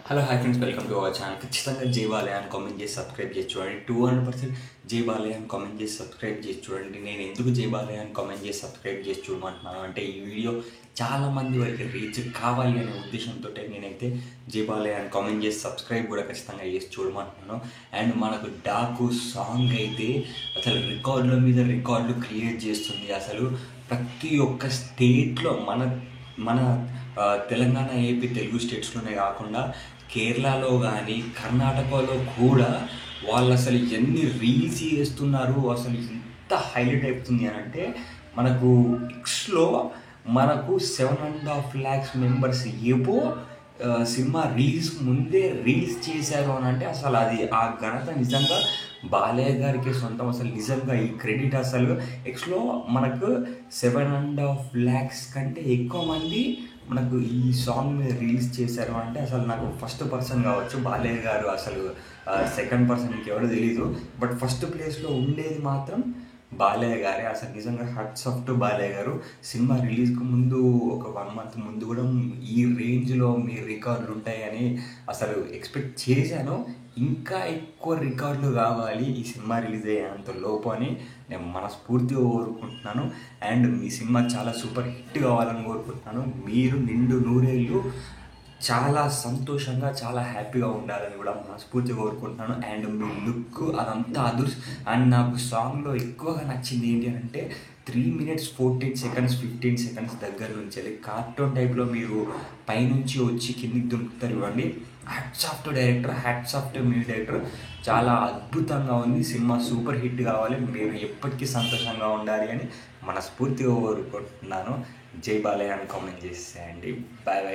Hello hi friends, welcome to our channel. ఖచ్చితంగా జై బాలయ్య అని కామెంట్ చేసి సబ్స్క్రైబ్ చేసి చూడండి. 200% జై బాలయ్య అని కామెంట్ చేసి సబ్స్క్రైబ్ చేసి చూడండి. నేను ఎందుకు జై బాలయ్య అని కామెంట్ చేసి సబ్స్క్రైబ్ చేసి చూడమంటున్నాను అంటే, ఈ వీడియో చాలామంది వరకు రీచ్ కావాలి అనే ఉద్దేశంతో నేనైతే జై బాలయ్య అని కామెంట్ చేసి సబ్స్క్రైబ్ కూడా ఖచ్చితంగా చేసి చూడమంటున్నాను. అండ్ మనకు డాకు సాంగ్ అయితే అసలు రికార్డుల మీద రికార్డులు క్రియేట్ చేస్తుంది. అసలు ప్రతి ఒక్క స్టేట్లో మన తెలంగాణ, ఏపీ, తెలుగు స్టేట్స్లోనే కాకుండా కేరళలో కానీ కర్ణాటకలో కూడా వాళ్ళు అసలు ఎన్ని రీల్స్ చేస్తున్నారు. అసలు ఎంత హైలైట్ అవుతుంది అని అంటే, మనకు ఎక్స్లో మనకు 7.5 lakhs మెంబర్స్ ఏవో సినిమా రిలీజ్ ముందే రీల్స్ చేశారు అని అంటే, అసలు అది ఆ ఘనత నిజంగా బాలయ్య గారికి సొంతం. అసలు నిజంగా ఈ క్రెడిట్ అసలు ఎక్స్లో మనకు 7.5 lakhs కంటే ఎక్కువ మంది మనకు ఈ సాంగ్ మీద రీల్స్ చేశారు అంటే, అసలు నాకు ఫస్ట్ పర్సన్ కావచ్చు బాలయ్య గారు. అసలు సెకండ్ పర్సన్ ఇంకెవరో తెలీదు, బట్ ఫస్ట్ ప్లేస్లో ఉండేది మాత్రం బాలయ్య గారే. అసలు నిజంగా హ్యాట్స్ ఆఫ్ టు బాలయ్య గారు. సినిమా రిలీజ్కి ముందు ఒక 1 month ముందు కూడా ఈ రేంజ్లో మీ రికార్డులు ఉంటాయని అసలు ఎక్స్పెక్ట్ చేశాను. ఇంకా ఎక్కువ రికార్డులు కావాలి ఈ సినిమా రిలీజ్ అయ్యేంత లోపు అని నేను మనస్ఫూర్తిగా కోరుకుంటున్నాను. అండ్ మీ సినిమా చాలా సూపర్ హిట్ కావాలని కోరుకుంటున్నాను. మీరు నిండు నూరేళ్ళు చాలా సంతోషంగా, చాలా హ్యాపీగా ఉండాలని కూడా మనస్ఫూర్తిగా కోరుకుంటున్నాను. అండ్ మీ లుక్ అదంతా అండ్ నాకు సాంగ్లో ఎక్కువగా నచ్చింది ఏంటి అంటే, 3 minutes 14 seconds 15 seconds దగ్గర నుంచి వెళ్ళి కార్టూన్ టైప్లో మీరు పైనుంచి వచ్చి కిందికి దుంకుతారు. ఇవ్వండి, hats off to director, hats off to music director. చాలా అద్భుతంగా ఉంది. సినిమా సూపర్ హిట్ కావాలి, మీరు ఎప్పటికీ సంతోషంగా ఉండాలి అని మనస్ఫూర్తిగా కోరుకుంటున్నాను. జై బాలయ్య అని కామెంట్ చేసేయండి. Bye bye.